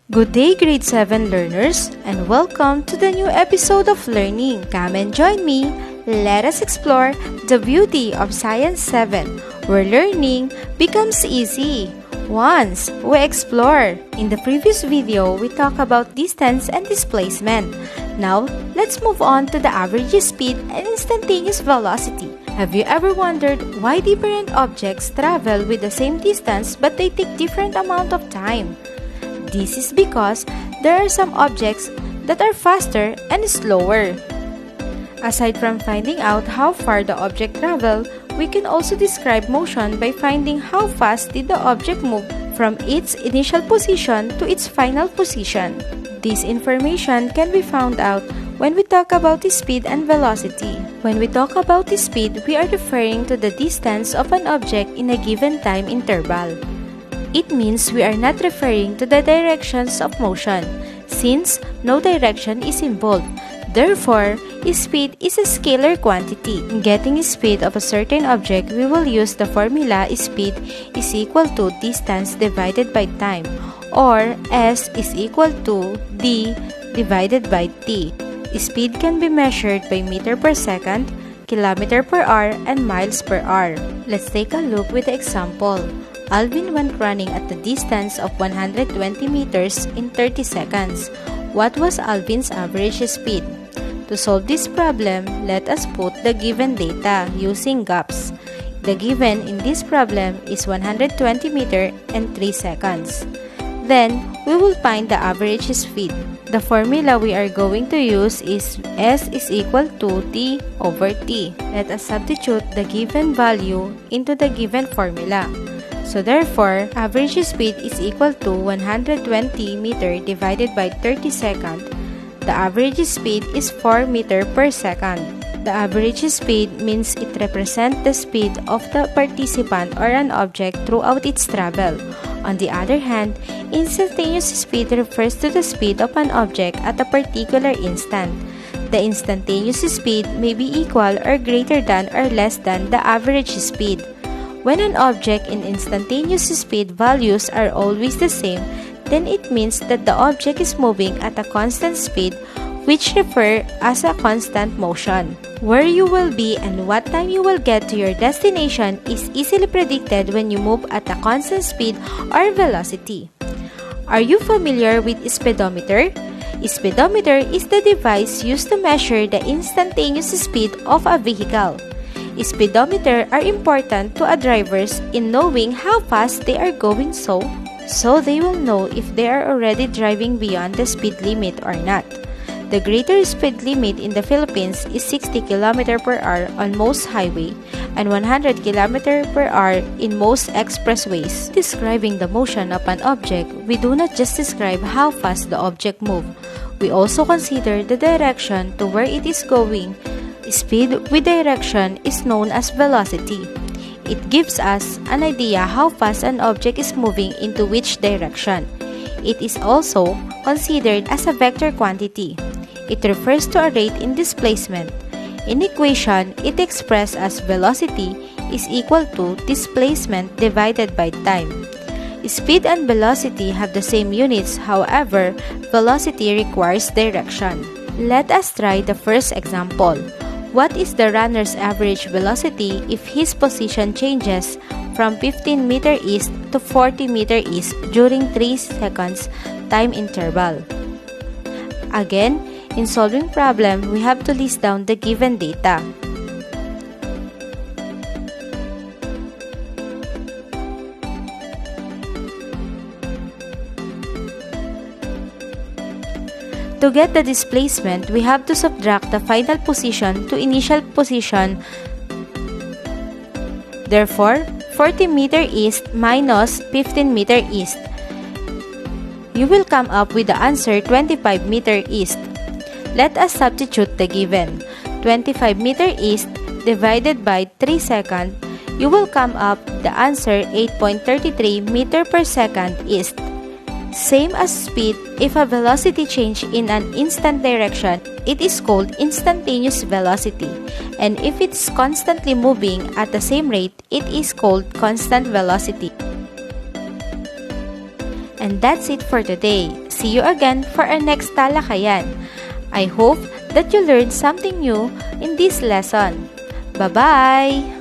Good day, grade 7 learners, and welcome to the new episode of Learning. Come and join me. Let us explore the beauty of Science 7, where learning becomes easy once we explore. In the previous video, we talked about distance and displacement. Now, let's move on to the average speed and instantaneous velocity. Have you ever wondered why different objects travel with the same distance but they take different amount of time? This is because there are some objects that are faster and slower. Aside from finding out how far the object traveled, we can also describe motion by finding how fast did the object move from its initial position to its final position. This information can be found out when we talk about the speed and velocity. When we talk about the speed, we are referring to the distance of an object in a given time interval. It means we are not referring to the directions of motion, since no direction is involved. Therefore, speed is a scalar quantity. In getting speed of a certain object, we will use the formula speed is equal to distance divided by time, or S is equal to d divided by t. Speed can be measured by meter per second, kilometer per hour, and miles per hour. Let's take a look with the example. Alvin went running at the distance of 120 meters in 30 seconds. What was Alvin's average speed? To solve this problem, let us put the given data using gaps. The given in this problem is 120 meters and 3 seconds. Then, we will find the average speed. The formula we are going to use is S is equal to T over T. Let us substitute the given value into the given formula. So therefore, average speed is equal to 120 meter divided by 30 seconds. The average speed is 4 meter per second. The average speed means it represents the speed of the participant or an object throughout its travel. On the other hand, instantaneous speed refers to the speed of an object at a particular instant. The instantaneous speed may be equal or greater than or less than the average speed. When an object in instantaneous speed values are always the same, then it means that the object is moving at a constant speed, which refer as a constant motion. Where you will be and what time you will get to your destination is easily predicted when you move at a constant speed or velocity. Are you familiar with speedometer? Speedometer is the device used to measure the instantaneous speed of a vehicle. Speedometer are important to a drivers in knowing how fast they are going so they will know if they are already driving beyond the speed limit or not. The greater speed limit in the Philippines is 60 km per hour on most highway and 100 km per hour in most expressways. Describing the motion of an object, we do not just describe how fast the object moves. We also consider the direction to where it is going. Speed with direction is known as velocity. It gives us an idea how fast an object is moving into which direction. It is also considered as a vector quantity. It refers to a rate in displacement. In equation, it expressed as velocity is equal to displacement divided by time. Speed and velocity have the same units, however, velocity requires direction. Let us try the first example. What is the runner's average velocity if his position changes from 15 meter east to 40 meter east during 3 seconds time interval? Again, in solving problem, we have to list down the given data. To get the displacement, we have to subtract the final position to initial position. Therefore, 40 meter east minus 15 meter east. You will come up with the answer 25 meter east. Let us substitute the given. 25 meter east divided by 3 seconds, you will come up the answer 8.33 meter per second east. Same as speed, if a velocity change in an instant direction, it is called instantaneous velocity. And if it's constantly moving at the same rate, it is called constant velocity. And that's it for today. see you again for our next talakayan. I hope that you learned something new in this lesson. Bye-bye!